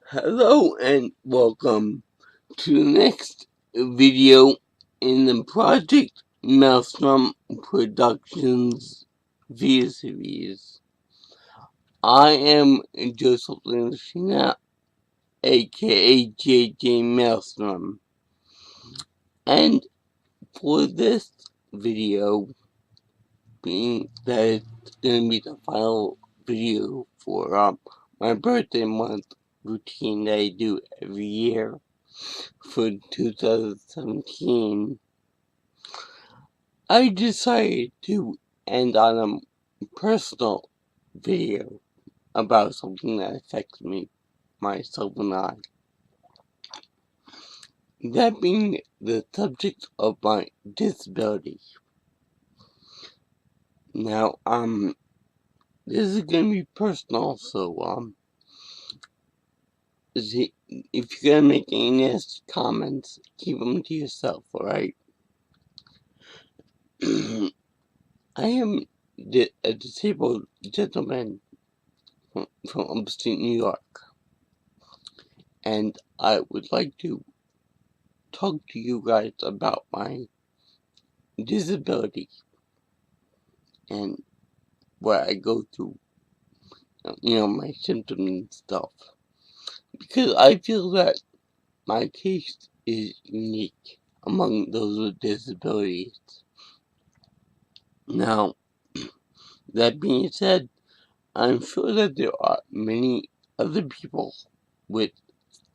Hello and welcome to the next video in the Project Maelstrom Productions video series. I am Joseph Lindsay, aka JJ Maelstrom, and for this video, being that it's going to be the final video for my birthday month routine that I do every year for 2017, I decided to end on a personal video about something that affects me, myself and I. That being the subject of my disability. Now, this is gonna be personal, so, if you're gonna make any nasty comments, keep them to yourself, alright? I am a disabled gentleman from upstate New York, and I would like to talk to you guys about my disability and what I go through, my symptoms and stuff, because I feel that my case is unique among those with disabilities. Now, that being said, I'm sure that there are many other people with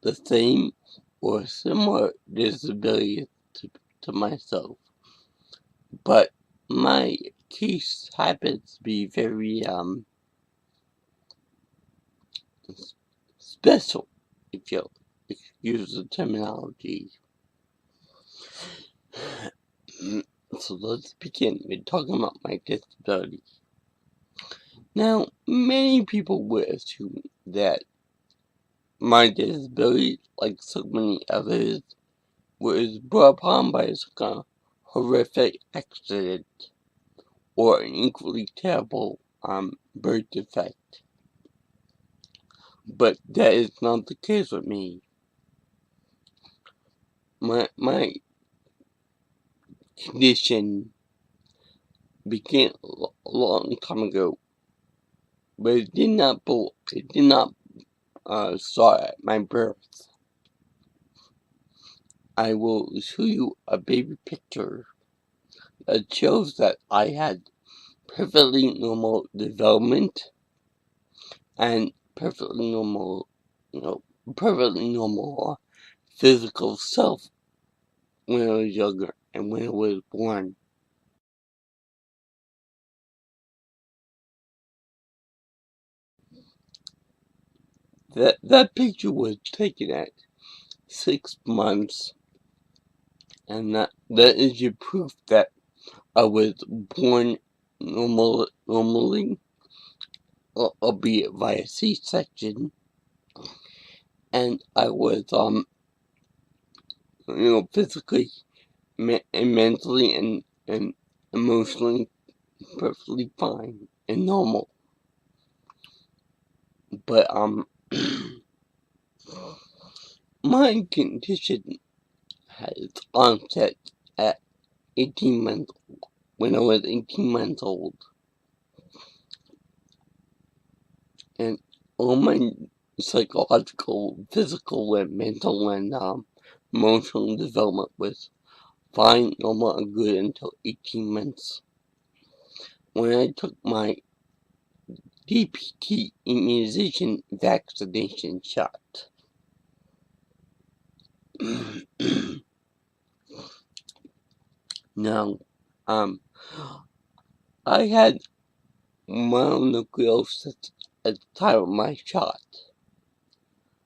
the same or similar disabilities to myself, but my case happens to be very special, if you'll excuse the terminology. So let's begin with talking about my disability. Now, many people would assume that my disability, like so many others, was brought upon by some kind of horrific accident or an equally terrible birth defect. But that is not the case with me. My condition began a long time ago, but it did not start at my birth. I will show you a baby picture that shows that I had perfectly normal development and perfectly normal physical self when I was younger and when I was born. That picture was taken at 6 months, and that is your proof that I was born normally, albeit via C-section, and I was physically and mentally and emotionally perfectly fine and normal. But my condition had its onset at 18 months old, when I was 18 months old, and all my psychological, physical, and mental and emotional development was fine, normal, and good until 18 months, when I took my DPT immunization vaccination shot. Now, I had mononucleosis at the time of my shot.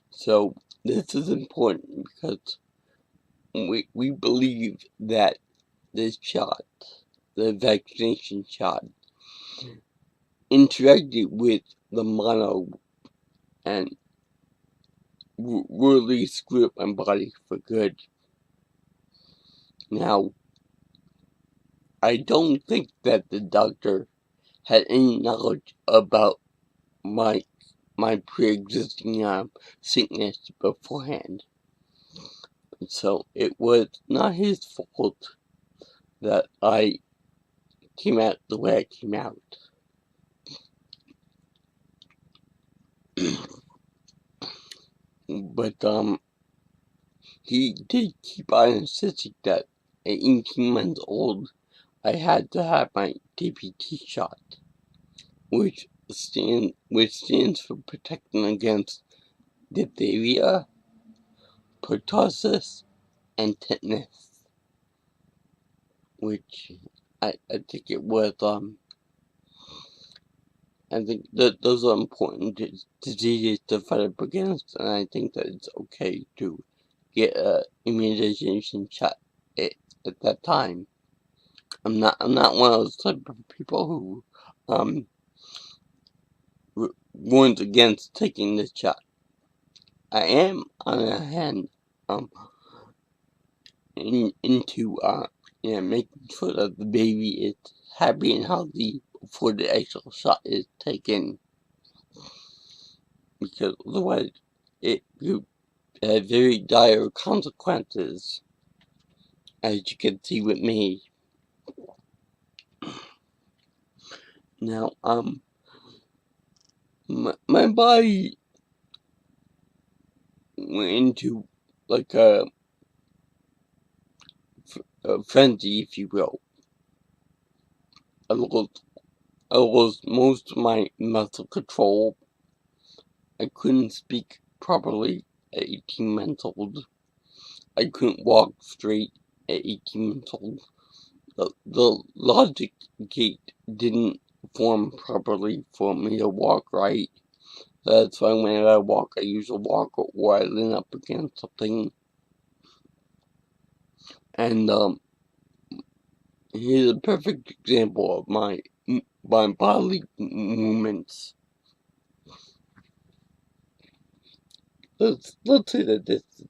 So this is important because we believe that this shot, the vaccination shot, interacted with the mono and really screwed up my body for good. Now, I don't think that the doctor had any knowledge about my my pre-existing sickness beforehand. So it was not his fault that I came out the way I came out. But he did keep on insisting that at 18 months old I had to have my DPT shot, which stands for protecting against diphtheria, pertussis, and tetanus, which I think it was I think that those are important diseases to fight up against, and I think that it's okay to get a immunization shot at that time. I'm not one of those type of people who warns against taking this shot. I am, on the other hand, into making sure that the baby is happy and healthy before the actual shot is taken, because otherwise it could have very dire consequences, as you can see with me. Now, my body went into like a frenzy, if you will. I lost most of my muscle control. I couldn't speak properly at 18 months old. I couldn't walk straight at 18 months old. The logic gate didn't form properly for me to walk right. That's why whenever I walk, I usually walk or I lean up against something. And here's a perfect example of my bodily movements. Let's say that this is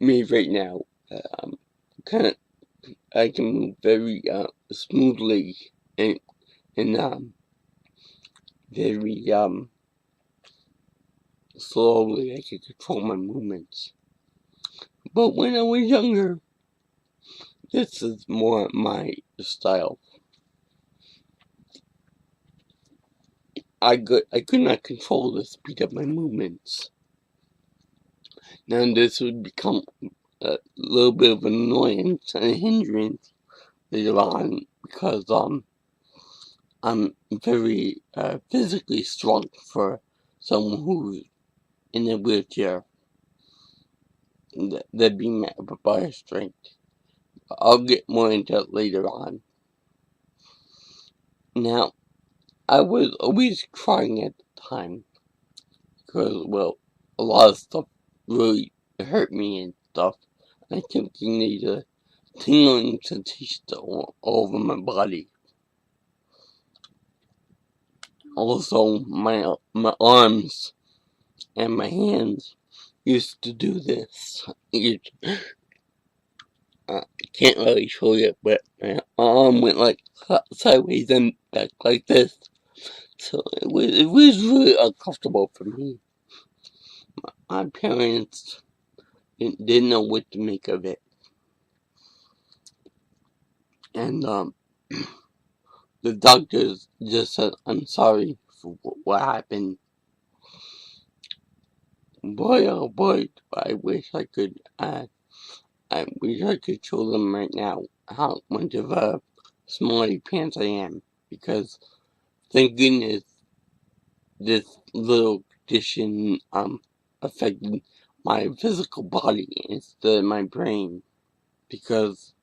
me right now. I can move very smoothly and very slowly. I can control my movements. But when I was younger, this is more my style. I could not control the speed of my movements. Now this would become a little bit of an annoyance and a hindrance later on, because I'm very physically strong for someone who's in a wheelchair. That being met by a strength. I'll get more into it later on. Now, I was always crying at the time, because, well, a lot of stuff really hurt me and stuff. I kept getting these tingling sensations all over my body. Also, my arms and my hands used to do this. I can't really show you, but my arm went like sideways and back like this. So it was really uncomfortable for me. My parents didn't know what to make of it. And the doctors just said, "I'm sorry for what happened." Boy, oh boy, I wish I could show them right now how much of a smarty pants I am, because thank goodness this little condition affected my physical body instead of my brain, because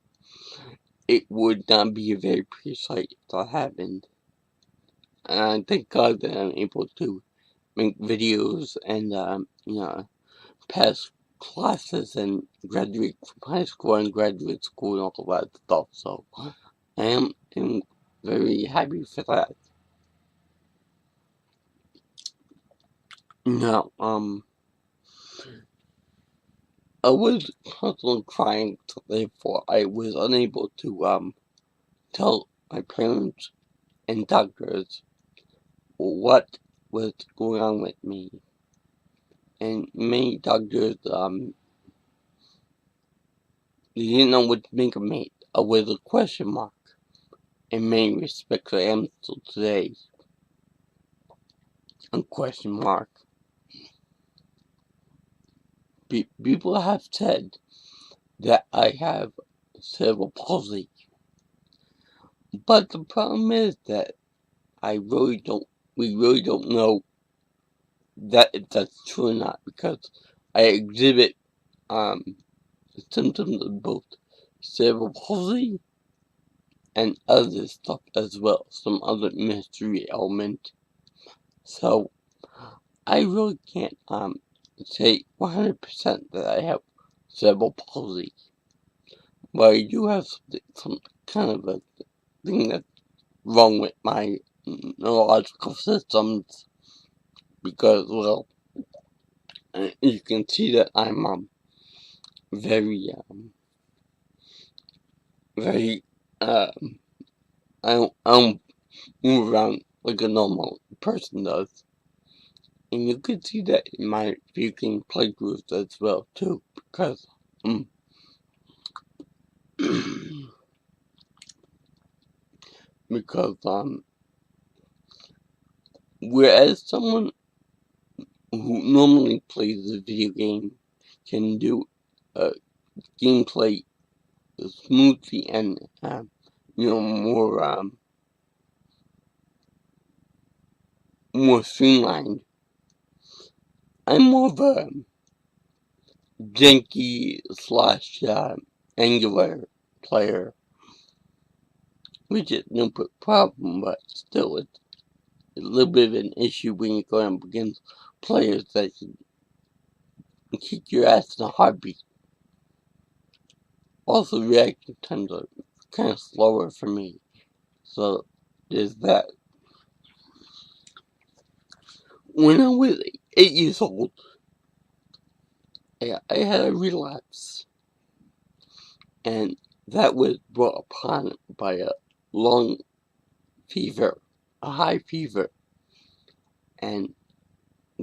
it would not be a very pretty sight if that happened. And thank God that I'm able to make videos and pass classes and graduate from high school and graduate school and all that stuff. So I am very happy for that. Now, I was constantly crying, so therefore I was unable to tell my parents and doctors what what's going on with me. And many doctors, they didn't know what to make of me. I was a question mark. In many respects, I am still today. A question mark. People have said that I have cerebral palsy. But the problem is that we really don't know that if that's true or not, because I exhibit symptoms of both cerebral palsy and other stuff as well, some other mystery element. So I really can't say 100% that I have cerebral palsy, but I do have some kind of a thing that's wrong with my neurological systems, because, well, you can see that I'm very very I don't move around like a normal person does, and you can see that in my speaking playthroughs as well too, because because whereas someone who normally plays a video game can do gameplay smoothly and more streamlined, I'm more of a janky slash angular player, which is no problem, but still it's a little bit of an issue when you're going up against players that can kick your ass in a heartbeat. Also, reaction times are kind of slower for me, so there's that. When I was 8 years old, I had a relapse, and that was brought upon by a lung fever, a high fever, and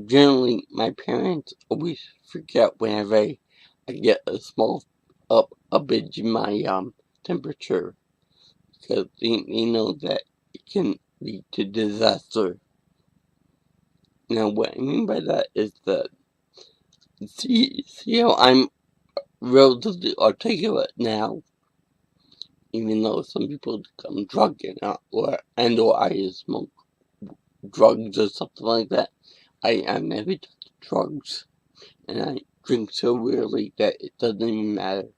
generally my parents always freak out whenever I get a small uppage in my temperature, because they know that it can lead to disaster. Now, what I mean by that is that, see how I'm relatively articulate now, even though some people become drunk or I smoke drugs or something like that. I never touch drugs, and I drink so rarely that it doesn't even matter.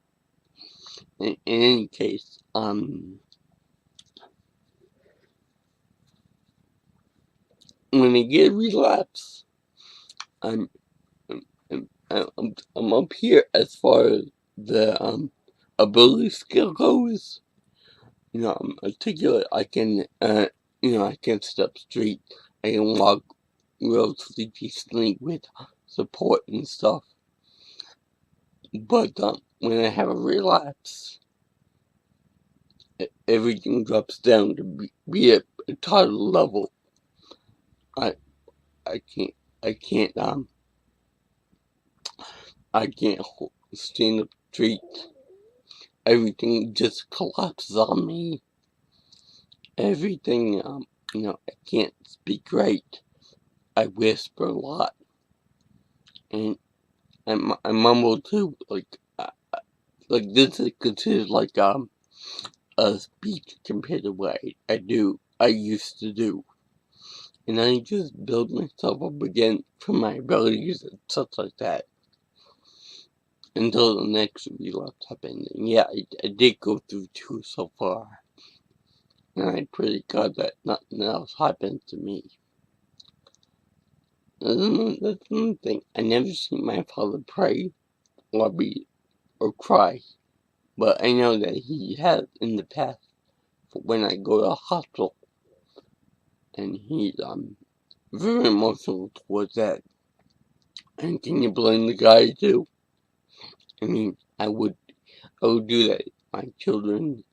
In any case, when I get a relapse, I'm I'm up here as far as the ability skill goes. I'm articulate. I can I can sit up straight. I can walk relatively decently with support and stuff. But when I have a relapse, everything drops down to be at a toddler level. I I can't I can't I can't stand up straight. Everything just collapses on me. Everything I can't speak right. I whisper a lot, and I mumble too. Like this is considered like a speech compared to what I used to do. And I just build myself up again from my abilities and stuff like that until the next relapse happened. And yeah, I did go through two so far, and I pray to God that nothing else happens to me. That's another thing. I never seen my father pray or cry, but I know that he has in the past when I go to the hospital, and he's very emotional towards that. And can you blame the guy too? I mean, I would do that if my children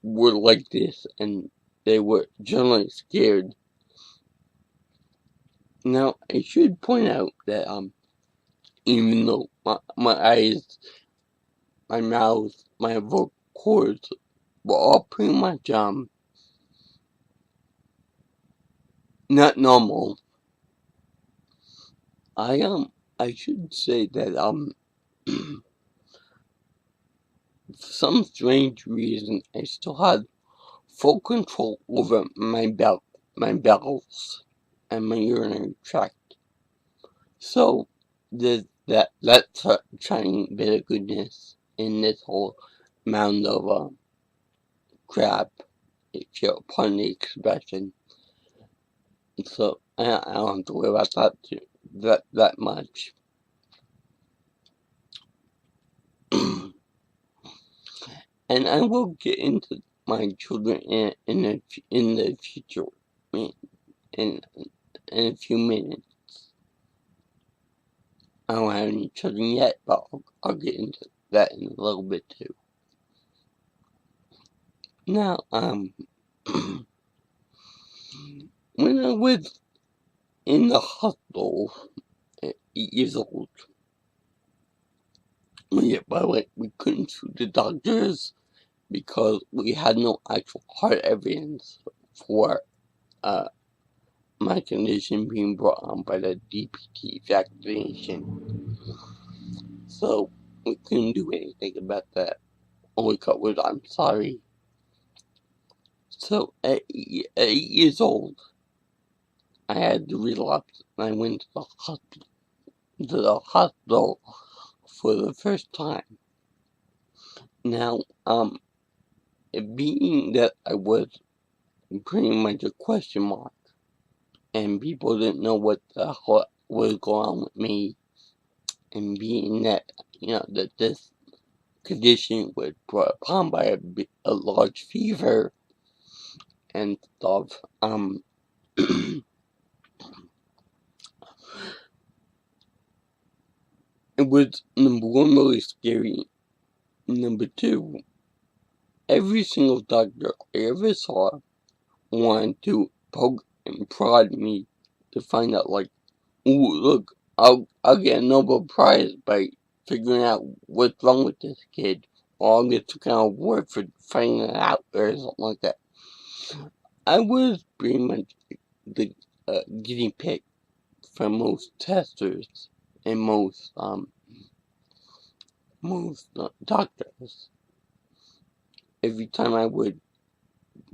were like this and they were generally scared. Now, I should point out that, even though my eyes, my mouth, my vocal cords were all pretty much, not normal, I should say that, for some strange reason, I still had full control over my bowels, and my urinary tract. So, that's a shining bit of goodness in this whole mound of, crap, if you'll pardon the expression. So, I don't have to worry about that much. And I will get into my children in the future, in, in a few minutes. I don't have any children yet, but I'll get into that in a little bit too. Now, when I was in the hospital at 8 years old, yeah, by the way, we couldn't sue the doctors because we had no actual hard evidence for my condition being brought on by the DPT vaccination. So we couldn't do anything about that. All we got was, I'm sorry. So at 8 years old, I had to relapse, and I went to the hospital for the first time. Now, being that I was pretty much a question mark, and people didn't know what the hell was going on with me, and being that, that this condition was brought upon by a large fever and stuff, it was, number one, really scary. Number two, every single doctor I ever saw wanted to poke and prod me to find out, like, ooh, look, I'll get a Nobel Prize by figuring out what's wrong with this kid, or I'll get some kind of award for finding it out, or something like that. I was pretty much the guinea pig for most testers and most doctors. Every time I would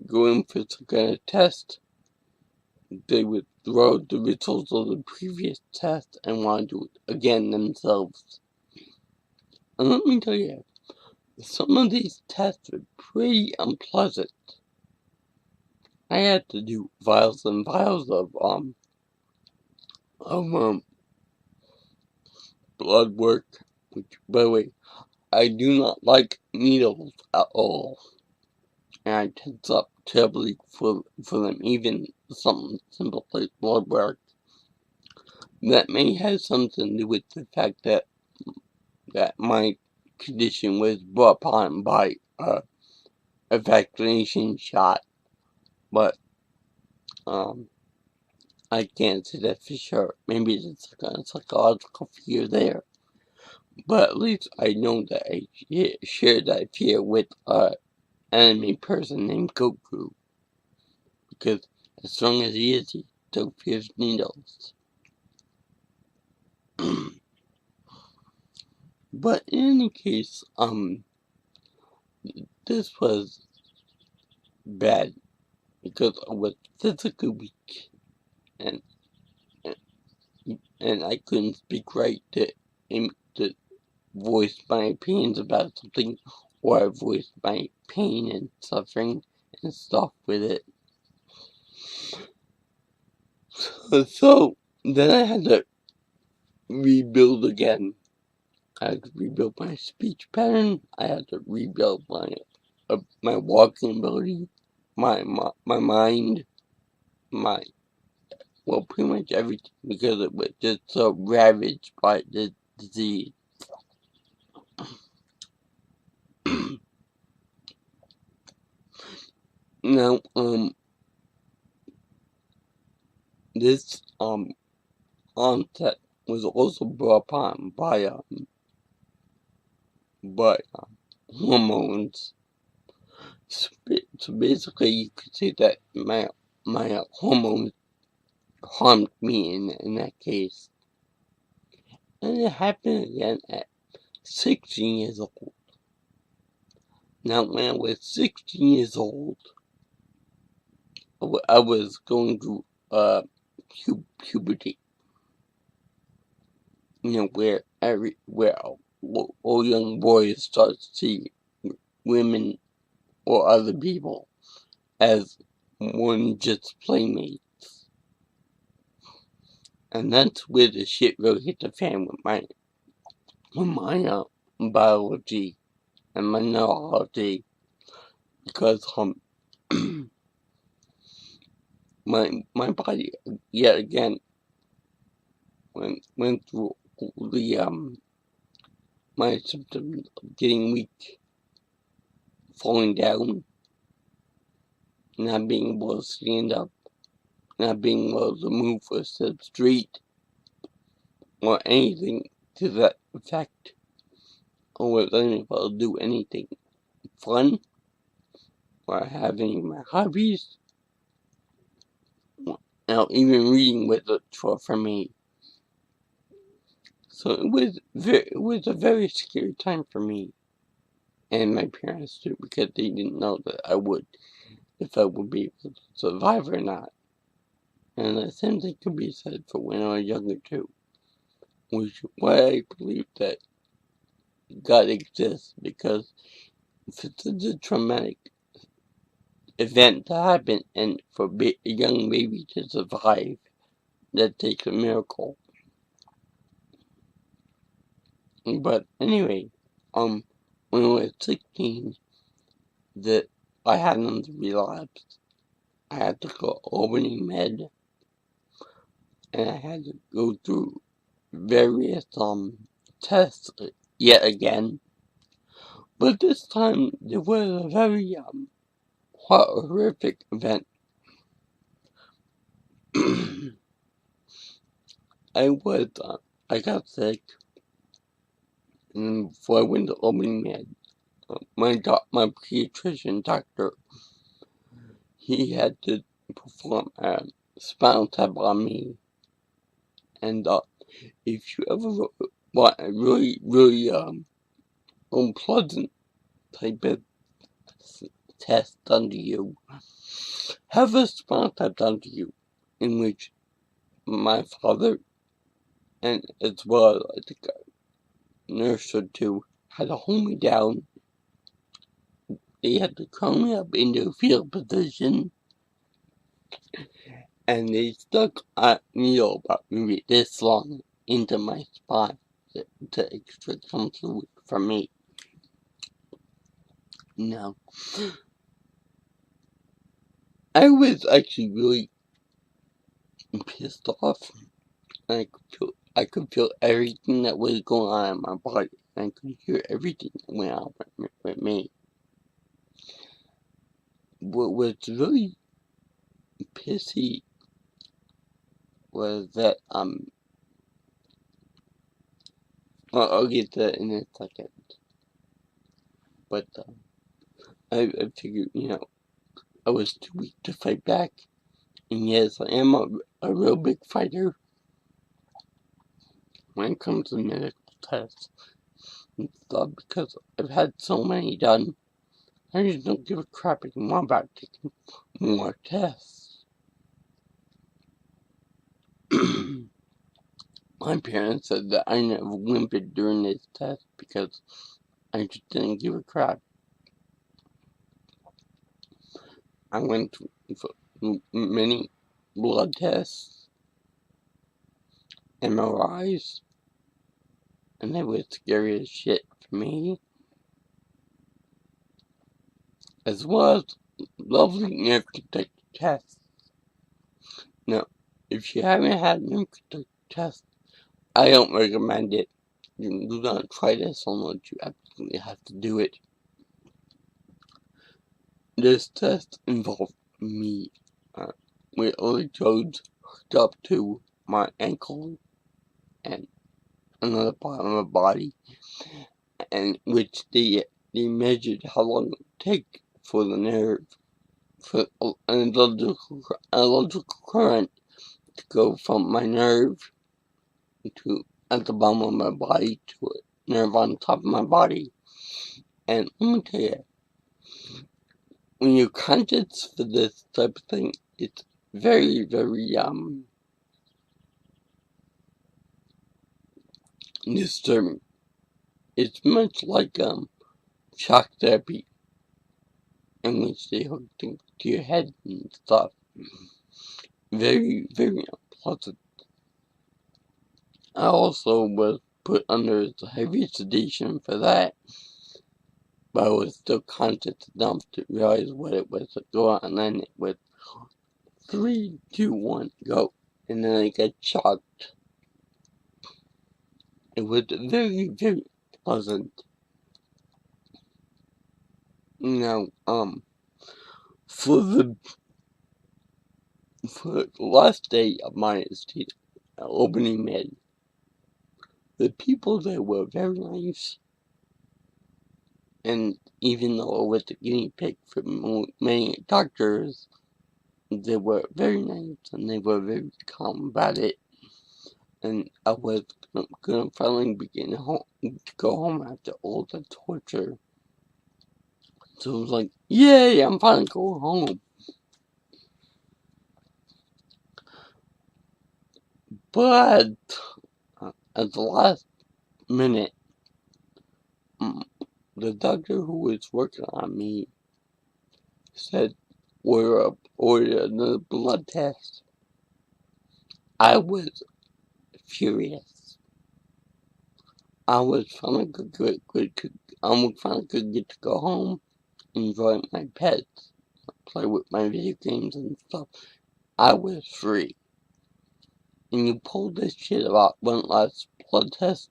go in for some kind of test, they would throw the results of the previous test and want to do it again themselves. And let me tell you, some of these tests were pretty unpleasant. I had to do vials and vials of blood work, which, by the way, I do not like needles at all. And I tense up terribly for them, even something simple like blood work. That may have something to do with the fact that my condition was brought upon by a vaccination shot, but I can't say that for sure. Maybe it's a kind of psychological fear there, but at least I know that I shared that fear with an enemy person named Goku, because as strong as he is, he still fears needles. But in any case, this was bad because I was physically weak, and I couldn't speak right to voice my opinions about something, or voice my pain and suffering and stuff with it. So then I had to rebuild again. I had to rebuild my speech pattern. I had to rebuild my walking ability, my mind, pretty much everything, because it was just so ravaged by this disease. Now, this onset was also brought upon by hormones. So basically, you could say that my hormones harmed me in that case. And it happened again at 16 years old. Now, when I was 16 years old, I was going through puberty. Where all young boys start to see women or other people as more than just playmates. And that's where the shit really hit the fan with my biology and my neurology, because my body yet again went through the my symptoms of getting weak, falling down, not being able to stand up, not being able to move or sit straight, or anything to that effect, or was unable to do anything fun, or have any of my hobbies. Now, even reading was a chore for me. So it was a very scary time for me and my parents too, because they didn't know that if I would be able to survive or not. And the same thing could be said for when I was younger too, which is why I believe that God exists, because if it's a traumatic event to happen and for a young baby to survive, that takes a miracle. But anyway, when I was 16, that I had another relapse. I had to go opening med, and I had to go through various tests yet again. But this time there was a very horrific event. I got sick, and before I went to opening med, my pediatrician doctor, he had to perform a spinal tap on me, and if you ever want a really unpleasant type of test done to you, have a spinal tap done to you, in which my father, and as well I think a nurse or two, had to hold me down. They had to curl me up into a fetal position, and they stuck a needle about maybe this long into my spine to extract some fluid from me. Now, I was actually really pissed off. I could feel everything that was going on in my body. I could hear everything that went on with me. What was really pissy was that well, I'll get to that in a second. But I figured, I was too weak to fight back. And yes, I am a real big fighter when it comes to medical tests and stuff, because I've had so many done. I just don't give a crap anymore about taking more tests. My parents said that I never whimpered during this test because I just didn't give a crap. I went for many blood tests, MRIs, and they were scary as shit for me. As well as lovely nerve conductor tests. Now, if you haven't had a nerve conductor test, I don't recommend it. You do not try this unless you absolutely have to do it. This test involved me with electrodes hooked up to my ankle and another part of my body, and which they measured how long it would take for the nerve, for an electrical current to go from my nerve to at the bottom of my body to a nerve on top of my body. And let me tell you, when you're conscious for this type of thing, it's very, very disturbing. It's much like shock therapy, in which they hook things to your head and stuff. Very, very unpleasant. I also was put under heavy sedation for that, but I was still conscious enough to realize what it was to go on, and then it was 3, 2, 1, go, and then I got shocked. It was very, very pleasant. Now, for the last day of my opening med, the people there were very nice, and even though I was the guinea pig for many doctors, they were very nice and they were very calm about it. And I was gonna finally go home after all the torture. So I was like, yay, I'm finally going home. But at the last minute, the doctor who was working on me said, order another blood test. I was furious. I was finally finally get to go home, enjoy my pets, play with my video games and stuff. I was free. And you pulled this shit about one last blood test.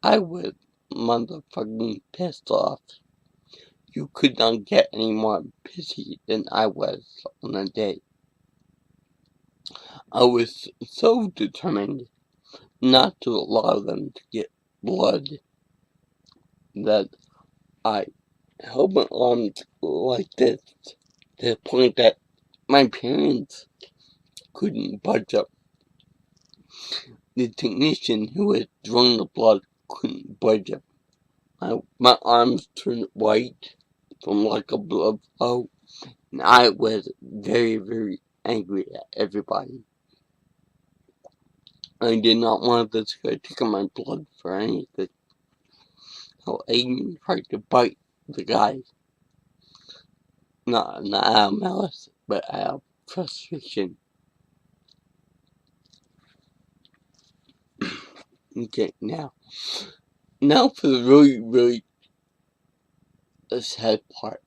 I was motherfucking pissed off. You could not get any more pissy than I was on the day. I was so determined not to allow them to get blood that I held my arms like this to the point that my parents couldn't budge up. The technician who was drawing the blood couldn't budge up. My arms turned white from like a blood flow, and I was very, very angry at everybody. I did not want this guy taking my blood for anything. So I even tried to bite the guy. Not out of malice, but out of frustration. Okay, now for the really, really sad part.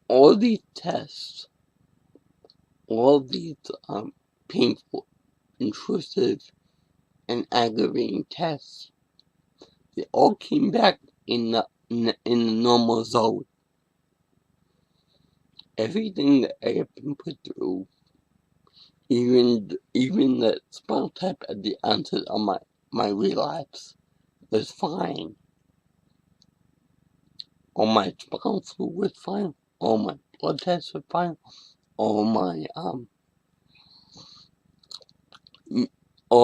All these tests, all these painful, intrusive, and aggravating tests, they all came back in the normal zone. Everything that I have been put through, even the spinal tap at the onset of my relapse, was fine. All my spinal fluid was fine. All my blood tests were fine. All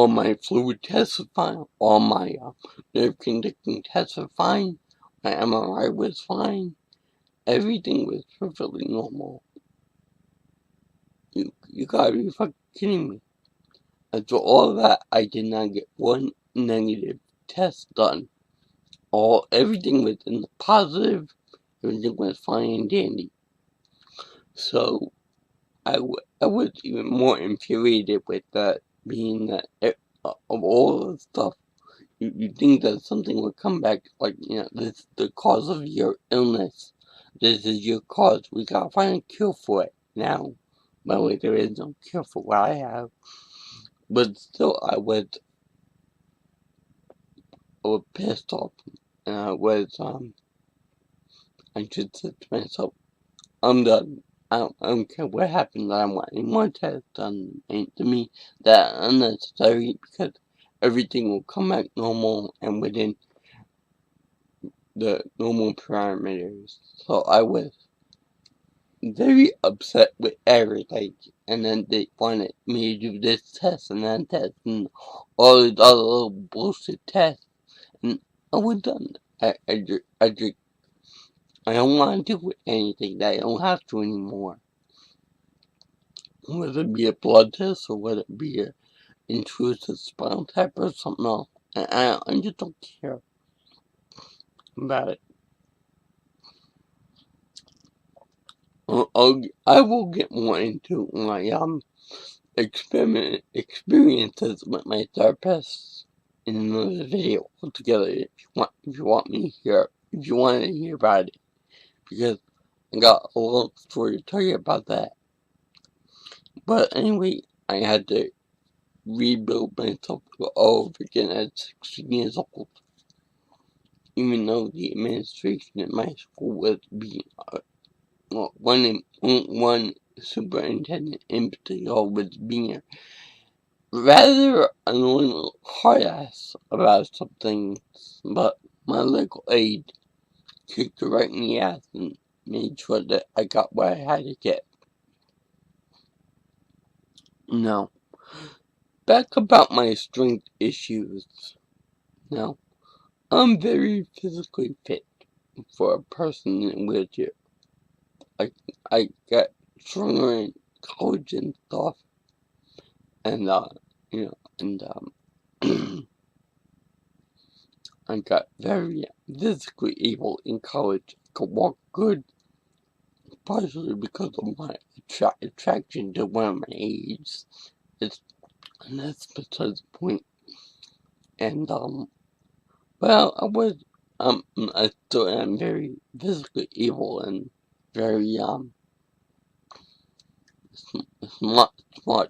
my fluid tests were fine. All my nerve conducting tests were fine. My MRI was fine. Everything was perfectly normal. You gotta be fucking kidding me. After all of that, I did not get one negative test done. Everything was in the positive. Everything was fine and dandy. So I was even more infuriated with that, being that of all the stuff, you think that something would come back, like, this is the cause of your illness. This is your cause. We gotta find a cure for it now. By the way, there is no cure for what I have. But still, I was pissed off. And I just said to myself, I'm done. I don't care what happens. I don't want any more tests done to me that are unnecessary, because everything will come back normal and within the normal parameters. So I was very upset with everything, and then they wanted me to do this test and that test and all these other little bullshit tests, and I was done. I don't want to do anything that I don't have to anymore. Whether it be a blood test or whether it be an intrusive spinal tap or something else. I just don't care about it. I will get more into my experiences with my therapist in another video altogether. If you want me to hear, if you want to hear about it, because I got a little story to tell you about that. But anyway, I had to rebuild myself all over again at 16 years old. Even though the administration in my school was being, one superintendent in particular was being rather annoying hard ass about some things, but my legal aid kicked it right in the ass and made sure that I got what I had to get. Now, back about my strength issues. Now, I'm very physically fit for a person in a wheelchair. I got stronger in college and stuff, and I got very physically able in college. I could walk good, partially because of my attraction to women my age. And that's besides the point. And well, I still am very physically able and very smart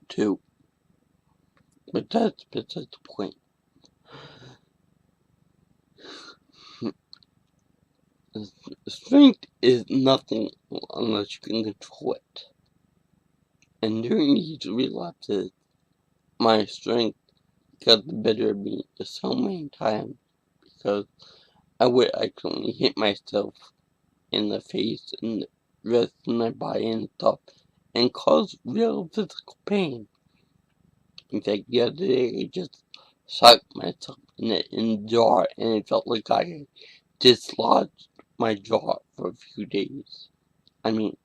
too. But that's besides the point. Strength is nothing unless you can control it. And during these relapses, my strength got the better of me so many times, because I would accidentally hit myself in the face and the rest of my body and stuff, and cause real physical pain. In fact, the other day I just shocked myself in the jaw, and it felt like I dislodged my jaw for a few days. I mean,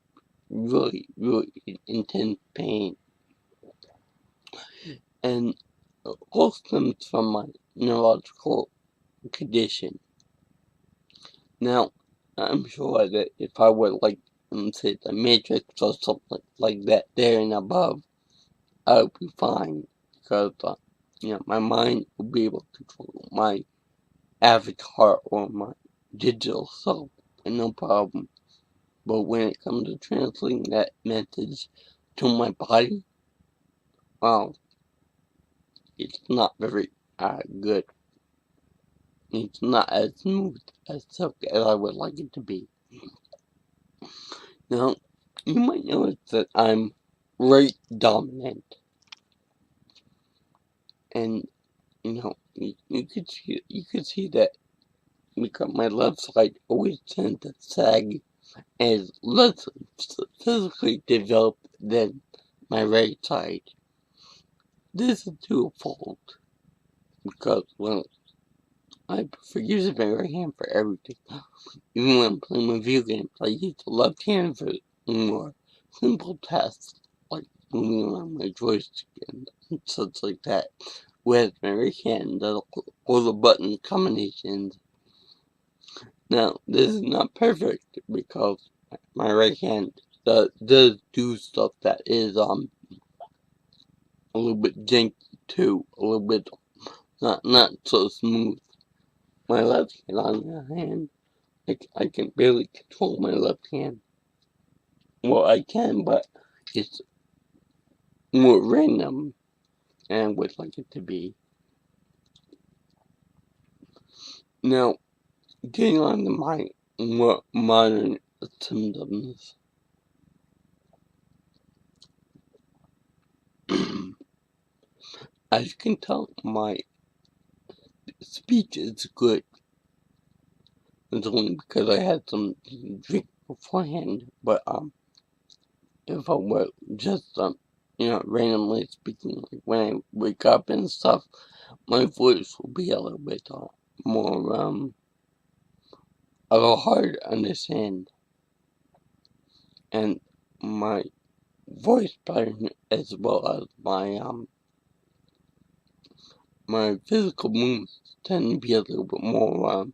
really, really intense pain. And it all stems from my neurological condition. Now, I'm sure that if I were like, say, the Matrix or something like that there and above, I would be fine, because, my mind would be able to control my avatar or my digital self, and no problem. But when it comes to translating that message to my body, well, it's not very good. It's not as smooth as silk as I would like it to be. Now, you might notice that I'm right dominant, and you could see that, because my left side always tends to sag and is less physically developed than my right side. This is twofold, because, well, I prefer using my right hand for everything. Even when I'm playing my video games, I use the left hand for more simple tasks, like moving around my joystick and such like that. Whereas my right hand does all the button combinations. Now, this is not perfect, because my right hand does do stuff that is a little bit janky too, a little bit not so smooth. My left hand, on the other hand, I can barely control my left hand. Well, I can, but it's more random and I would like it to be. Now, getting on to my more modern symptoms. As you can tell, my speech is good. It's only because I had some drink beforehand, but if I were just randomly speaking, like when I wake up and stuff, my voice will be a little bit more a little hard to understand, and my voice pattern as well as my physical movements tend to be a little bit more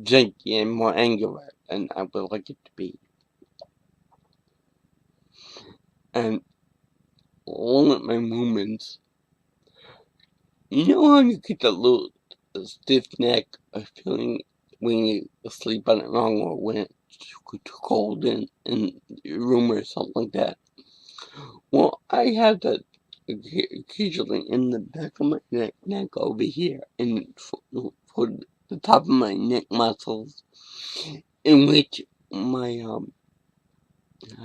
janky and more angular than I would like it to be. And along with my movements, you know how you get that little stiff neck feeling when you sleep on it wrong, or when it's too cold in your room or something like that? Well, I have that occasionally in the back of my neck over here, and for the top of my neck muscles, in which my how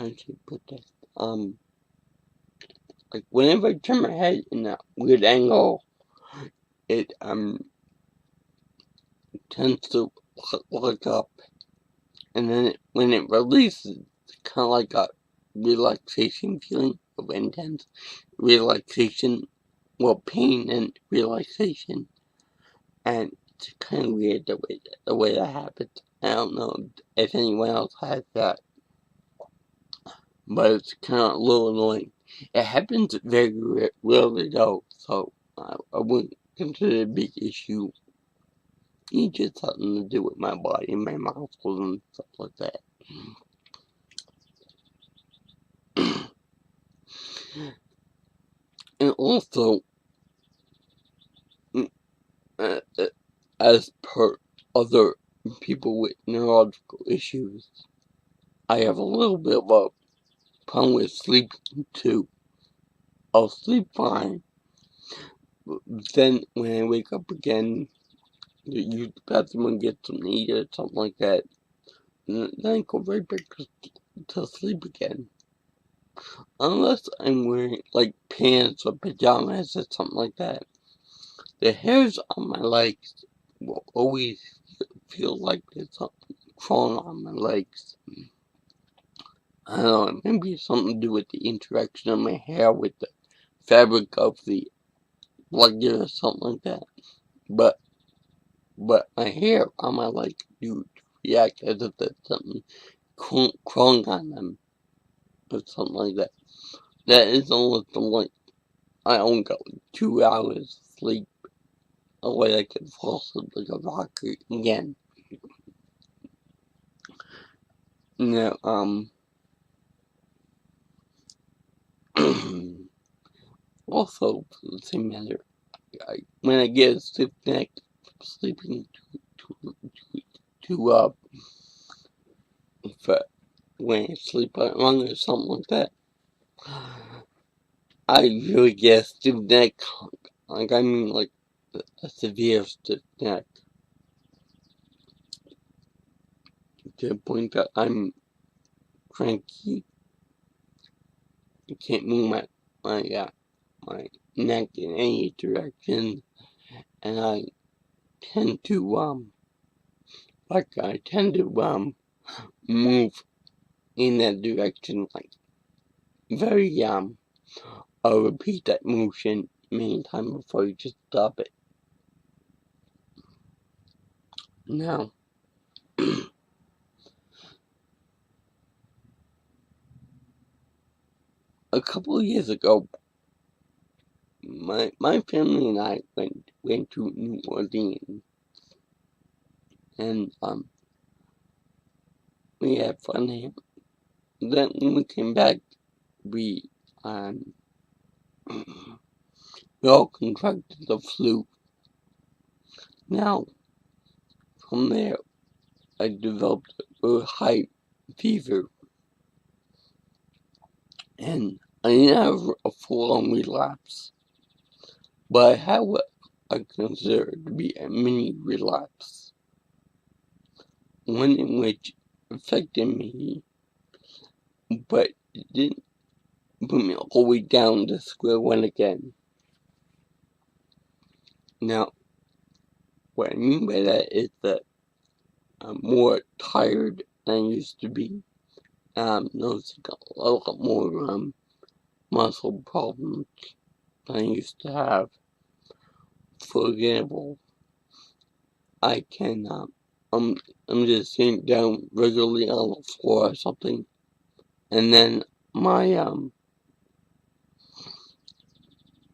should I put this? Like whenever I turn my head in that weird angle, it tends to look up, and then when it releases, it's kind of like a relaxation feeling of intense relaxation, well, pain and relaxation, and it's kind of weird the way that happens. I don't know if anyone else has that, but it's kind of a little annoying. It happens very rarely though, so I wouldn't consider it a big issue. It's just something to do with my body and my muscles and stuff like that. And also, as per other people with neurological issues, I have a little bit of a problem with sleeping too. I'll sleep fine, but then when I wake up again, use the bathroom and get some to eat or something like that, and then I go right back to sleep again. Unless I'm wearing like pants or pajamas or something like that. The hairs on my legs will always feel like there's something crawling on my legs. I don't know, it may be something to do with the interaction of my hair with the fabric of the blanket or something like that. But my hair on my legs do react as if there's something crawling on them or something like that. That is almost like I only got like 2 hours sleep. A way I can fall asleep like a rock again. Now, also, for the same matter, when I get a stiff neck from sleeping when I sleep wrong or something like that, I usually get a stiff neck, like I mean like a severe stiff neck, to the point that I'm cranky. I can't move my neck in any direction, and I tend to move in that direction, like very I'll repeat that motion many times before you just stop it. Now, a couple of years ago, my family and I went to New Orleans, and we had fun there. Then when we came back, we we all contracted the flu. Now, from there, I developed a high fever, and I didn't have a full-on relapse, but I had what I consider to be a mini relapse, one in which affected me, but it didn't put me all the way down to square one again. Now, what I mean by that is that I'm more tired than I used to be. Noticing a lot more muscle problems than I used to have. For example, I can I'm just sitting down regularly on the floor or something, and then my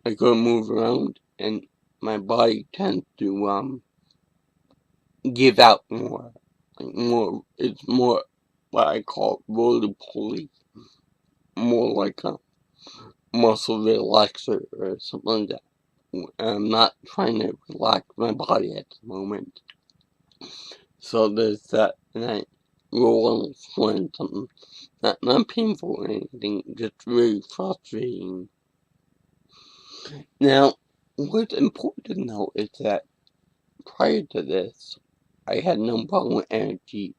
I go to move around, and my body tends to give out more. It's more what I call roly-poly, more like a muscle relaxer or something like that. I'm not trying to relax my body at the moment. So there's that, and I roll on the floor and something not painful or anything, just really frustrating. Now, what's important to note is that prior to this, I had no problem with energy.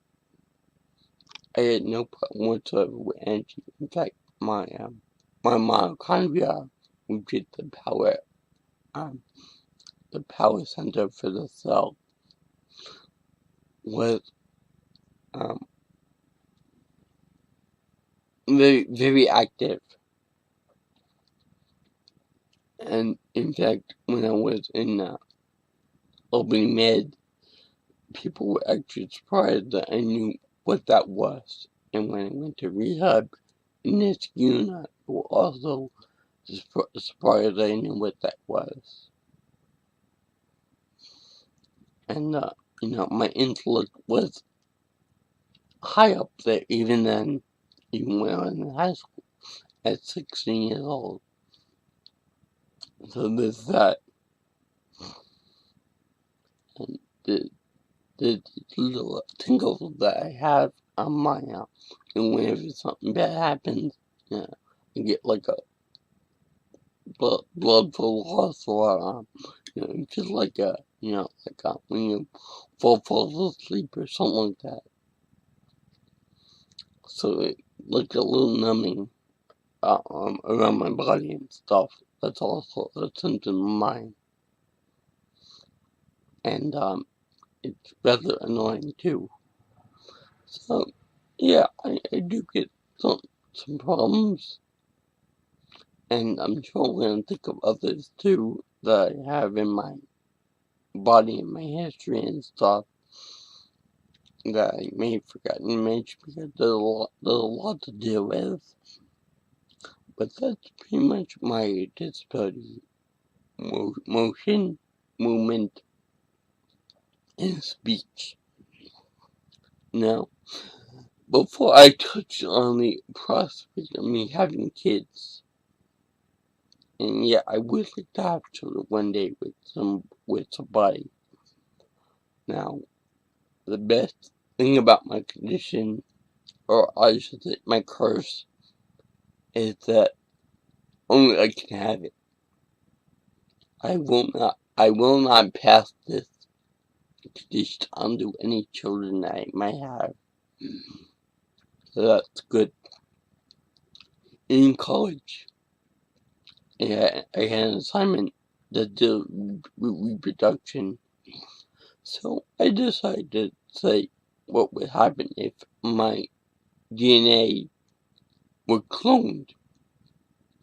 I had no problem whatsoever with energy. In fact, my mitochondria, which is the power center for the cell, was very, very active. And in fact, when I was in opening med, people were actually surprised that I knew what that was. And when I went to rehab in this unit, they were also surprised that I knew what that was. And, my intellect was high up there even then, even when I was in high school at 16 years old. So there's that. And the little tingles that I have on my and whenever something bad happens, I get like a blood flow loss, or it's just like when you fall asleep or something like that. So it, like a little numbing around my body and stuff. That's also a symptom of mine, and it's rather annoying too. So yeah, I do get some problems, and I'm sure I'm gonna think of others too that I have in my body and my history and stuff that I may have forgotten to mention because there's a lot to deal with. But that's pretty much my disability: motion, movement, and speech. Now, before I touch on the prospect of me having kids, and yeah, I would like to have children one day with somebody. Now, the best thing about my condition, or I should say my curse, is that only I can have it. I will not pass this condition on to any children that I might have. So that's good. In college, I had an assignment that dealt with reproduction. So I decided to say what would happen if my DNA were cloned.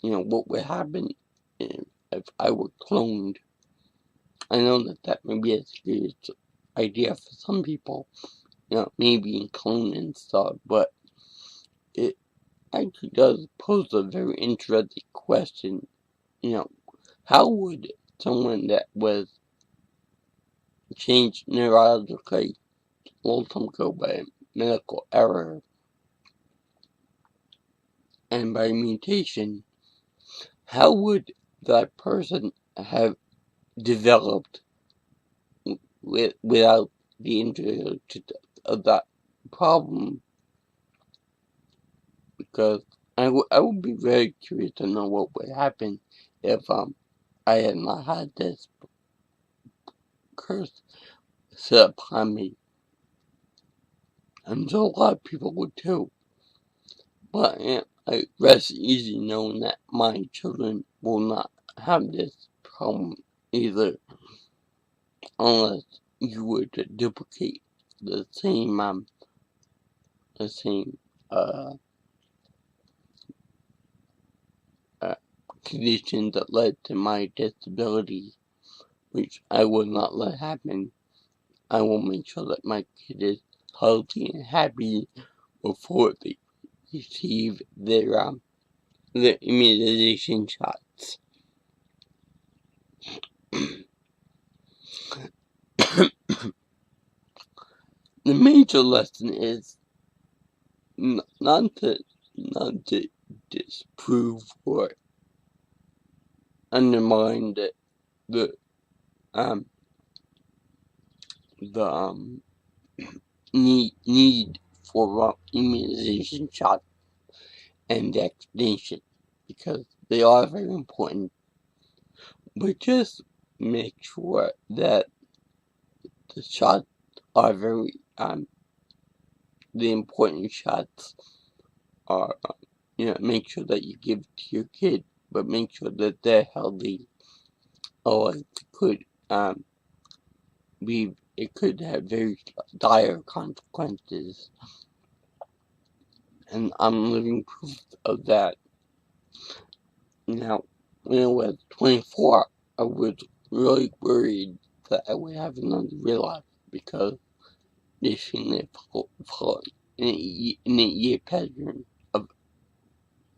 What would happen if I were cloned. I know that may be a serious idea for some people, maybe in clone and stuff, but it actually does pose a very interesting question. How would someone that was changed neurologically a long time ago by medical error and by mutation, how would that person have developed without the introduction of that problem? Because I would be very curious to know what would happen if I had not had this curse set upon me. I'm sure a lot of people would too. But I rest easy knowing that my children will not have this problem either, unless you were to duplicate the same uh, uh, condition that led to my disability, which I will not let happen. I will make sure that my kid is healthy and happy before they receive their immunization shots. The major lesson is not to disprove or undermine the um the need for immunization shots and vaccination, because they are very important, but just make sure that the shots are very the important shots are make sure that you give to your kid, but make sure that they're healthy, or it could have very dire consequences, and I'm living proof of that. Now, when I was 24, I was really worried that I would have another relapse, because they seemed to fall in a year pattern of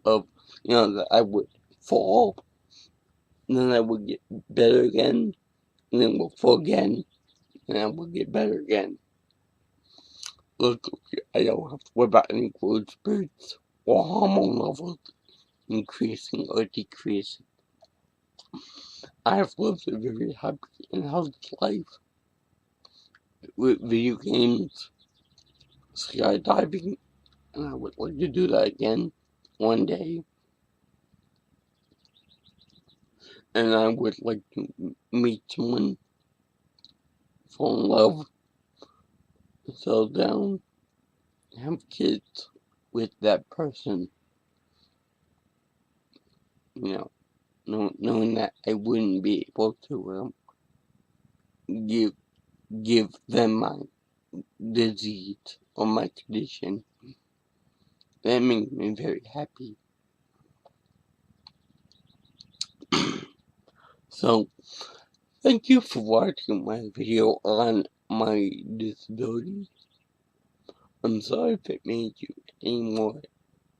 that I would fall, and then I would get better again, and then we'll fall again, and then we'll get better again. Luckily, I don't have to worry about any growth spurts or hormone levels increasing or decreasing. I have lived a very happy and healthy life with video games, skydiving, and I would like to do that again one day. And I would like to meet someone, fall in love, settle down, have kids with that person. Knowing that I wouldn't be able to give them my disease or my condition. That makes me very happy. So, thank you for watching my video on my disability. I'm sorry if it made you any more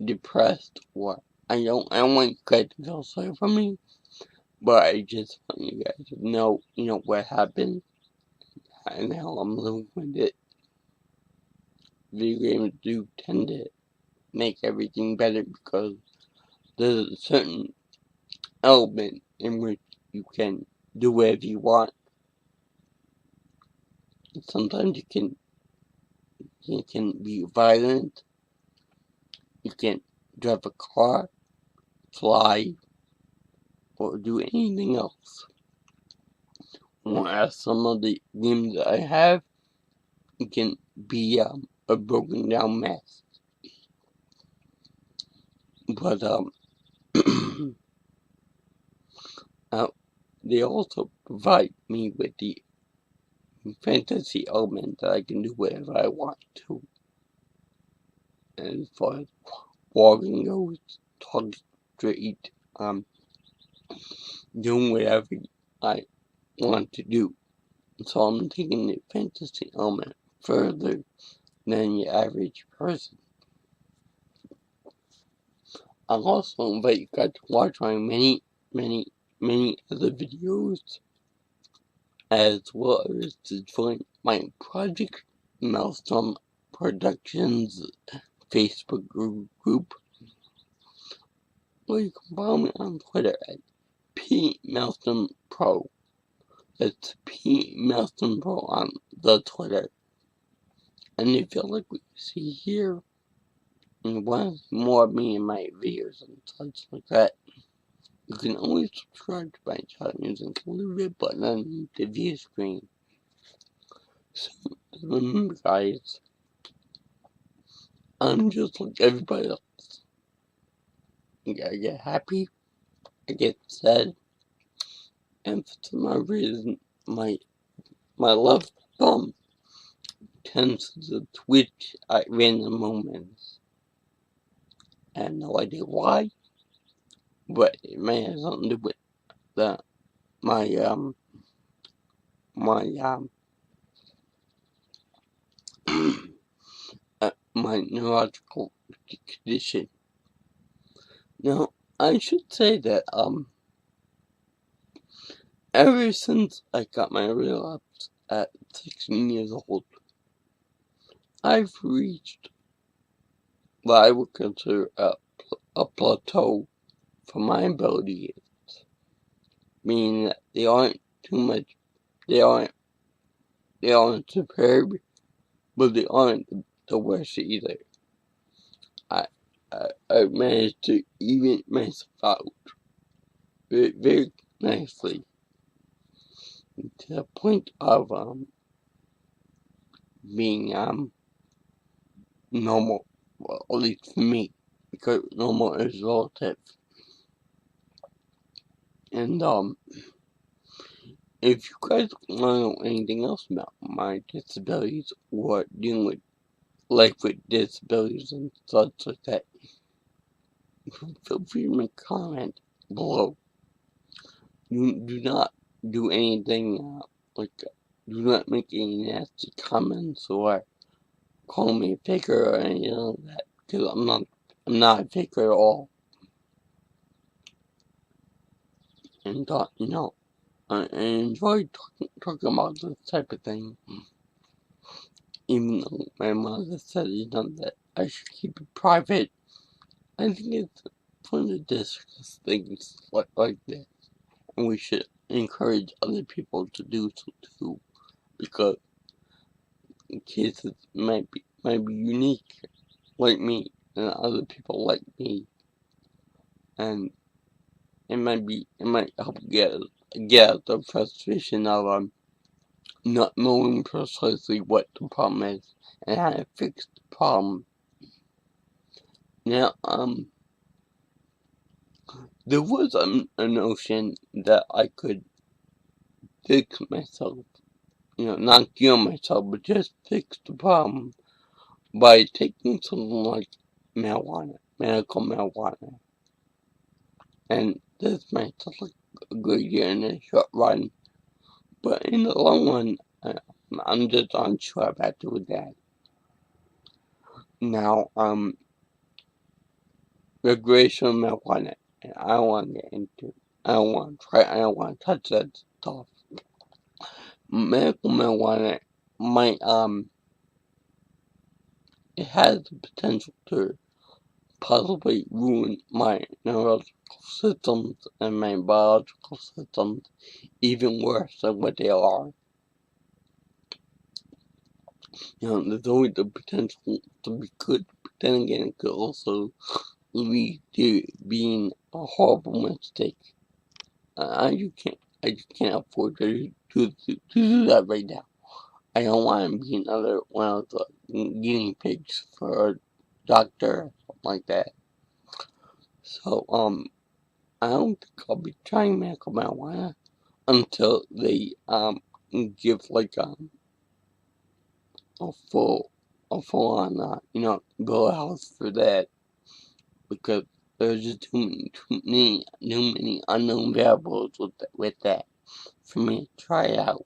depressed, or I don't want you guys to feel sorry for me, but I just want you guys to know, what happened and how I'm living with it. Video games do tend to make everything better, because there's a certain element in which you can do whatever you want. Sometimes you can be violent, you can drive a car, fly, or do anything else. Whereas some of the games that I have, it can be a broken down mess. But they also provide me with the fantasy element that I can do whatever I want to. And as far as walking goes, talking straight, doing whatever I want to do. So I'm taking the fantasy element further than the average person. I'll also invite you guys to watch my many other videos, as well as to join my Project Maelstrom Productions Facebook group, or you can follow me on Twitter at PMaelstomPro. That's PMaelstomPro on the Twitter. And if you like what you see here, and want more of me and my videos and such like that, you can always subscribe to my channel using the little red button on the view screen. So remember, guys, I'm just like everybody else. I get happy, I get sad, and for some reason, my left thumb tends to twitch at random moments. I have no idea why, but it may have something to do with the my my my neurological condition. Now, I should say that ever since I got my relapse at 16 years old, I've reached what I would consider a plateau for my abilities, meaning that they aren't too much, they aren't superb, but they aren't the worst either. I managed to even myself out very, very nicely to the point of being normal, well, at least for me, because normal is relative. And if you guys want to know anything else about my disabilities or dealing with life with disabilities and such like that, feel free to make a comment below. Do not do anything do not make any nasty comments or call me a faker or anything like that, because I'm not a faker at all. And I enjoy talking about this type of thing, even though my mother said that I should keep it private. I think it's fun to discuss things like this, and we should encourage other people to do so too, because cases might be unique like me and other people like me, and it might help get the frustration of not knowing precisely what the problem is and how to fix the problem. Now there was a notion that I could fix myself, not cure myself, but just fix the problem by taking something like marijuana, medical marijuana. And this might sound like a good idea in the short run, but in the long run, I'm just unsure about doing that. Now, recreational marijuana, and I don't want to get into. I don't want to try. I don't want to touch that stuff. Medical marijuana might it has the potential to possibly ruin my neurological systems and my biological systems even worse than what they are. There's always the potential to be good, but then again, it could also lead to being a horrible mistake. I just can't afford to do that right now. I don't want to be another one of the guinea pigs for a doctor or something like that. So, I don't think I'll be trying medical marijuana until they, give, like, a full on, bill of health for that. Because there's just too many unknown variables with that for me to try it out.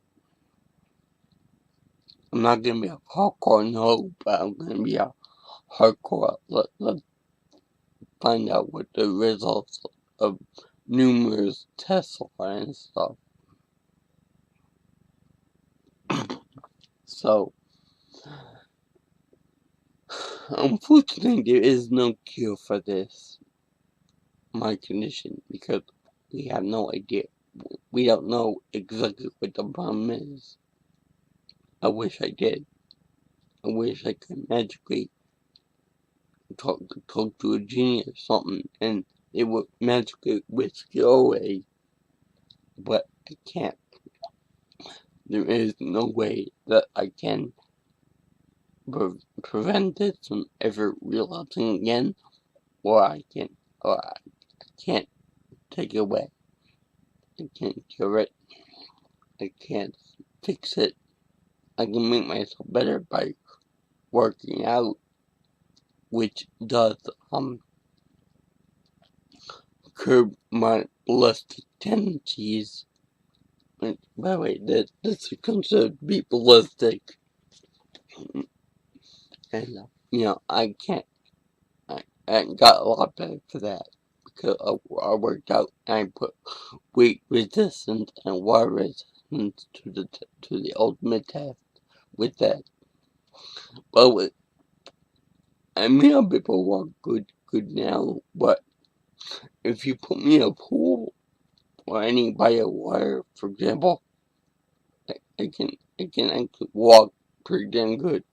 I'm not gonna be a hardcore no, but I'm gonna be a hardcore let's find out what the results of numerous tests are and stuff. So, unfortunately, there is no cure for my condition, because we have no idea. We don't know exactly what the problem is. I wish I did. I wish I could magically talk to a genie or something and it would magically whisk it away. But I can't. There is no way that I can prevent this from ever relapsing again, or I can't take it away. I can't cure it. I can't fix it. I can make myself better by working out, which does curb my ballistic tendencies. By the way, that's considered to be ballistic, and I can't. I got a lot better for that because I worked out and I put weight resistance and water resistance to the ultimate test with that. But people walk good now. But if you put me in a pool or any body of water, for example, I can actually walk pretty damn good.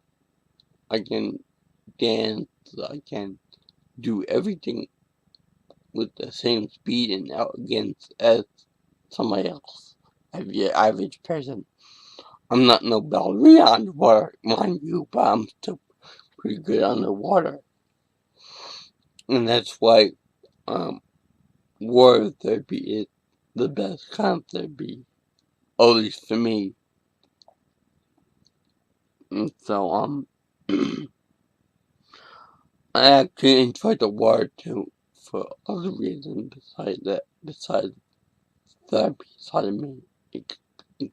I can dance. I can do everything with the same speed and elegance as somebody else, as your average person. I'm not no ballerina underwater, mind you, but I'm still pretty good underwater. And that's why water therapy is the best kind of therapy, at least for me. And so, I actually enjoy the water too, for other reasons besides therapy side of me. It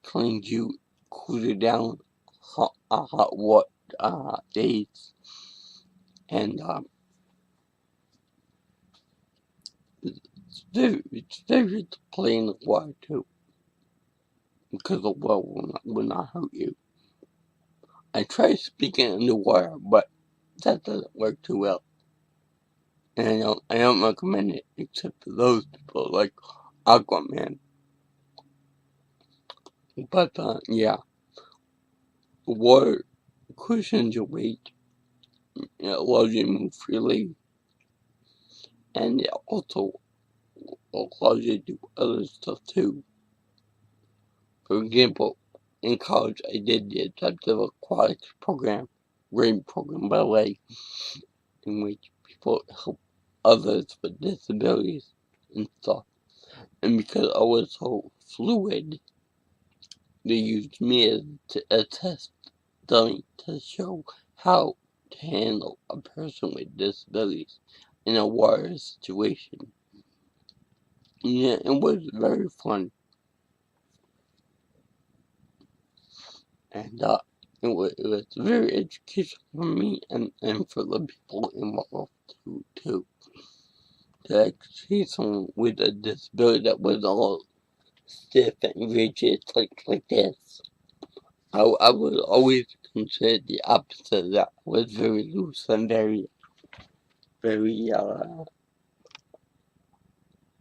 cleans you, cools you down, hot water days, and it's very to play in the water too, because the water will not hurt you. I try speaking in the water, but that doesn't work too well, and I don't recommend it except for those people like Aquaman. But yeah, water cushions your weight. It allows you to move freely, and it also allows you to do other stuff too. For example, in college I did the adaptive aquatics program, great program by the way, in which people help others with disabilities and stuff. And because I was so fluid, they used me as a test dummy to show how to handle a person with disabilities in a water situation. Yeah, it was very fun. And it was very educational for me and for the people involved too. To actually see someone with a disability that was all stiff and rigid like this. I was always considered the opposite of that. I was very loose and very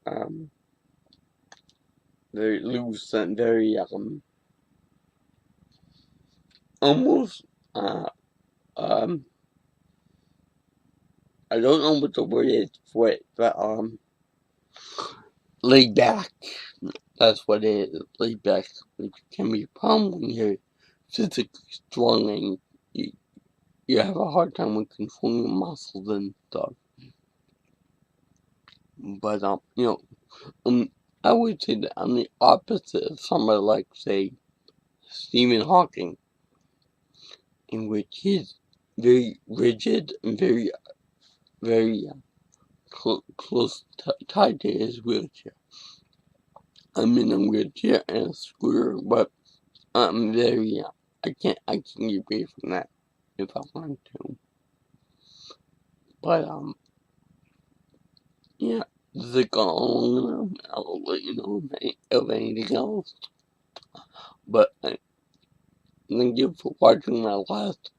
um very loose and very almost uh um I don't know what the word is for it, but laid back. That's what it is, laid back, which can be a problem when you're physically strong and you have a hard time with controlling your muscles and stuff. But I would say that I'm the opposite of somebody like, say, Stephen Hawking, in which he's very rigid and very close tied to his wheelchair. I'm in a wheelchair and a scooter, but I'm very I can get away from that if I want to. But yeah, this is long enough. I'll let you know of anything else. But thank you for watching my last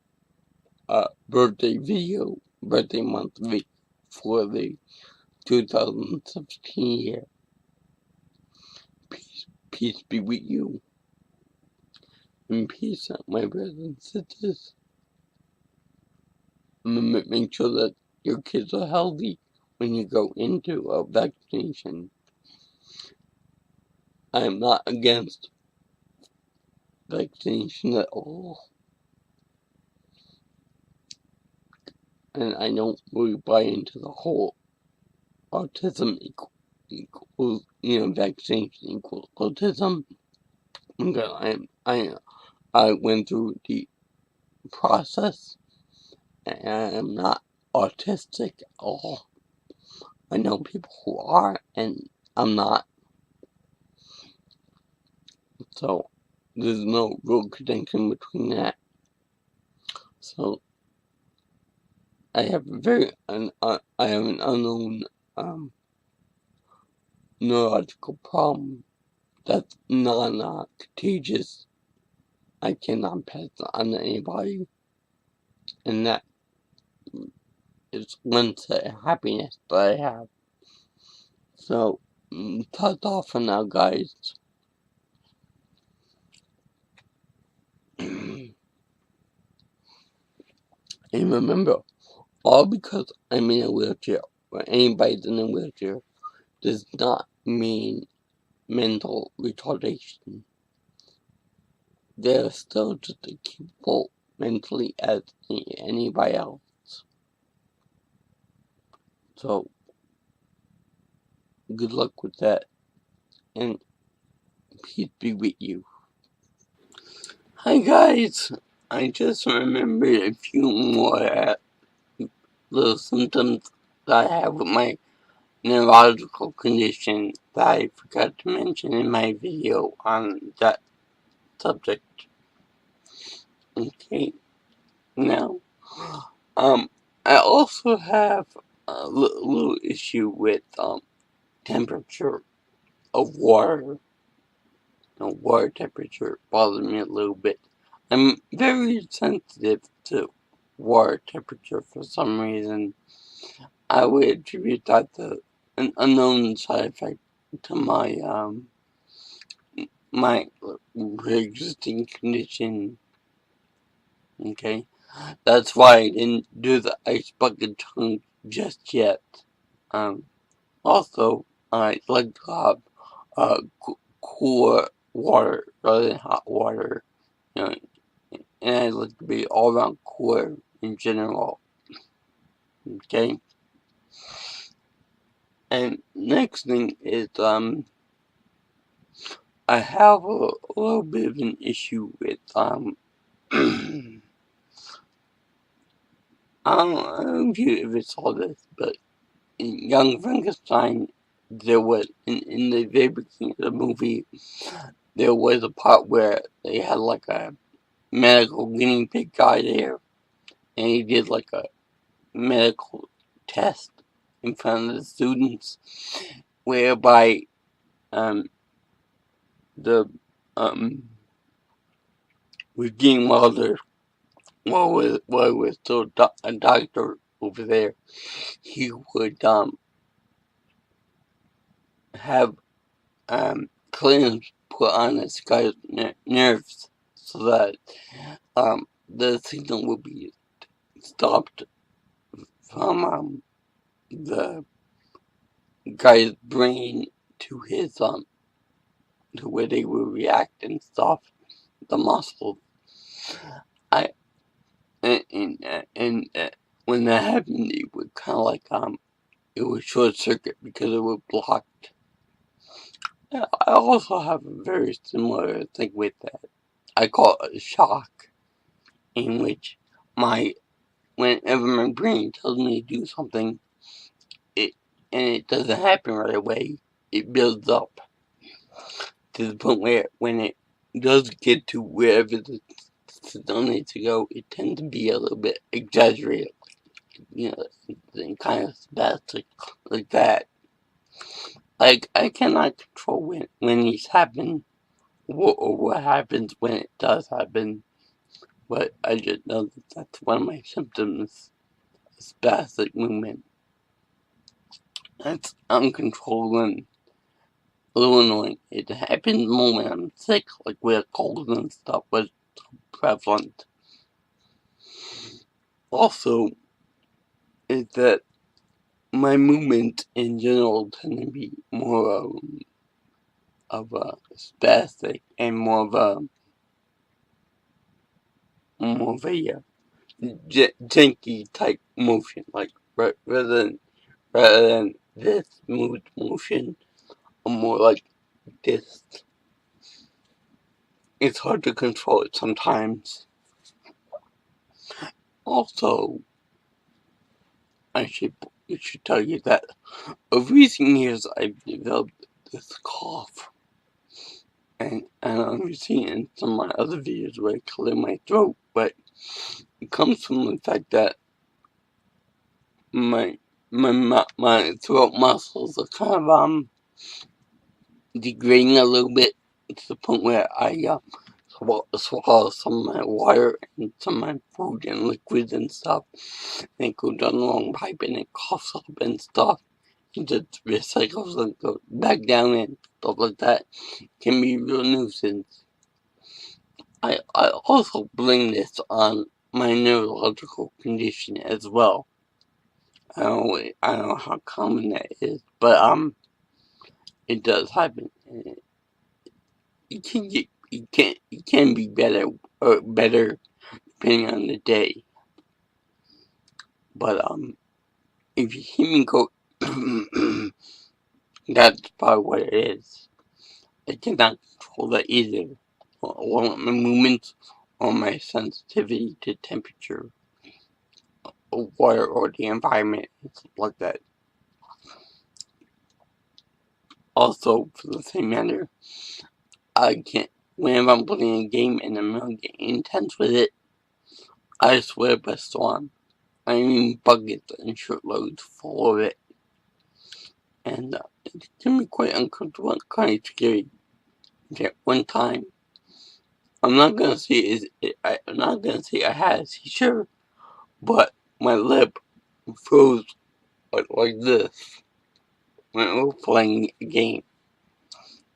birthday month video for the 2017 year. Peace be with you, and peace out, my brothers and sisters. Make sure that your kids are healthy when you go into a vaccination. I am not against vaccination at all, and I don't really buy into the whole autism equals, vaccination equals autism. I went through the process, and I'm not autistic at all. I know people who are, and I'm not. So there's no real connection between that. So I have an unknown neurological problem that's non-contagious. I cannot pass it on to anybody, and that is one set of happiness that I have. So, that's all for now, guys. And remember, all because I'm in a wheelchair, or anybody's in a wheelchair, does not mean mental retardation. They're still just as capable mentally as anybody else. So, good luck with that, and peace be with you. Hi guys, I just remembered a few more little symptoms that I have with my neurological condition that I forgot to mention in my video on that subject. Okay, now, I also have a little issue with, temperature of water. Water temperature bothers me a little bit. I'm very sensitive to water temperature for some reason. I would attribute that to an unknown side effect to my pre-existing condition. Okay, that's why I didn't do the ice bucket challenge just yet. Also, I like to have cooler water rather than hot water. You know, and I like to be all around cooler in general. Okay. And next thing is I have a little bit of an issue with I don't know if you ever saw this, but in Young Frankenstein, there was in the very beginning of the movie, there was a part where they had like a medical guinea pig guy there, and he did like a medical test in front of the students, whereby the Eugene Wilder, while was still a doctor over there, he would have clamps put on this guy's nerves so that the signal would be stopped from the guy's brain to his to where they would react and stop the muscles. I and when that happened, it would kind of like it would short circuit because it would block. I also have a very similar thing with that. I call it a shock, in which whenever my brain tells me to do something, it doesn't happen right away. It builds up to the point where when it does get to wherever the signal needs to go, it tends to be a little bit exaggerated, kind of spastic like that. Like, I cannot control when these happen, or what happens when it does happen, but I just know that that's one of my symptoms, spastic movement. That's uncontrolled and a little annoying. It happens more when I'm sick, like with colds and stuff, but it's prevalent. Also, is that my movement in general tend to be more of a spastic and more of a janky type motion, like rather than this smooth motion or more like this. It's hard to control it sometimes. Also, I should tell you that over recent years I've developed this cough. And I've seen it in some of my other videos where I clear my throat, but it comes from the fact that my throat muscles are kind of degrading a little bit to the point where I swallow some of my water and some of my food and liquids and stuff, and it goes down the wrong pipe and it coughs up and stuff, and just recycles and goes back down and stuff like that. Can be a real nuisance. I also blame this on my neurological condition as well. I don't know how common that is, but it does happen. It can be better or better depending on the day. But if you hear me go, that's probably what it is. I cannot control that either, or my movements, or my sensitivity to temperature, or water, or the environment, and stuff like that. Also, for the same matter, I can't. Whenever I'm playing a game and I'm really getting intense with it, I swear by storm. I mean buckets and shitloads full of it. And it can be quite uncomfortable and kind of scary. At one time, I'm not gonna say I had a seizure, but my lip froze like this when we were playing a game.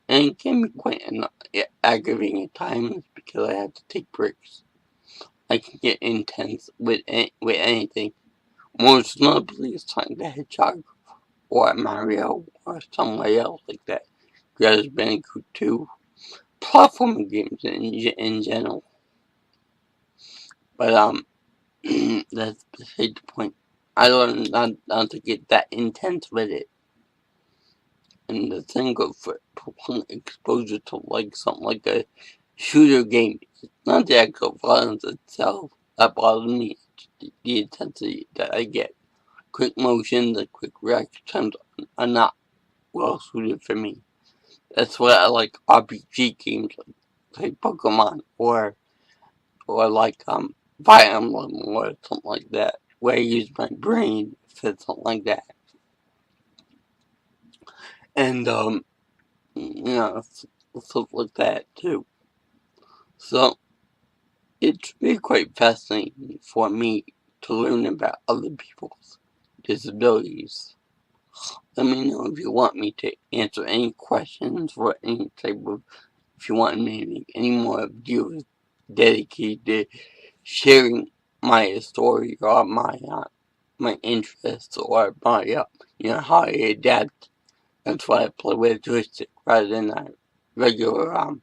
And it can be quite aggravating at times because I have to take breaks. I can get intense with anything. Most notably, Sonic the Hedgehog or Mario or somebody else like that. Crash Bandicoot 2. Platforming games in general. But that's beside the point. I learned not to get that intense with it. And the thing goes for prolonged exposure to like something like a shooter game. It's not the actual violence itself that bothers me. It's the intensity that I get. Quick motions and quick reaction times are not well suited for me. That's why I like RPG games like Pokemon or like Fire Emblem or something like that, where I use my brain for something like that. And stuff like that too. So it's been quite fascinating for me to learn about other people's disabilities. Let me know if you want me to answer any questions or any type of, if you want me to make any more videos dedicated to sharing my story or my interests or my how I adapt. That's why I play with a joystick rather than a regular uh,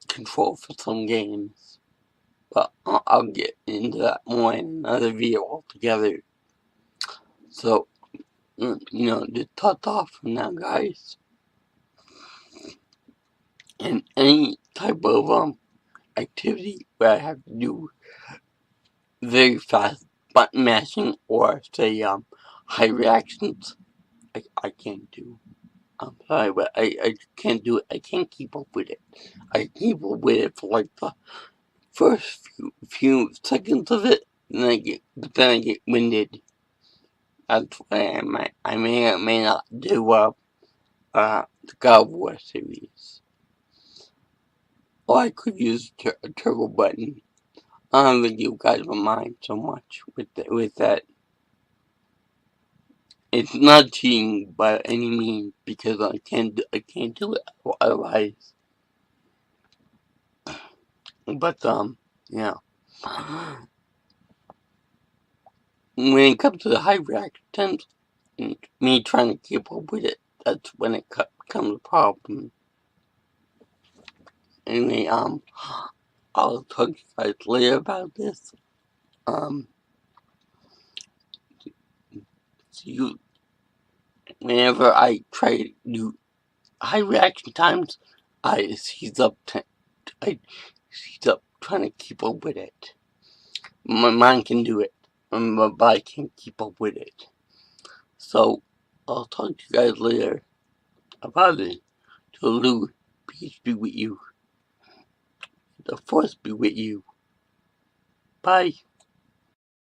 control for some games. But I'll get into that more in another video altogether. So just top off for now, guys. And any type of activity where I have to do very fast button mashing or say high reactions, I can't do. I'm sorry, but I can't do it. I can't keep up with it. I keep up with it for like the first few seconds of it, and then I get winded. That's why I may or may not do the God of War series. Or I could use a turbo button. I don't think you guys will mind so much with that. It's not cheating by any means because I can't do it otherwise. But yeah. When it comes to the high reaction times, and me trying to keep up with it, that's when it becomes a problem. Anyway, I'll talk to you guys later about this. Um, you, whenever I try to do high reaction times, I seize up trying to keep up with it. My mind can do it, and my body can't keep up with it. So, I'll talk to you guys later about it. Till Lou, peace be with you. The force be with you. Bye.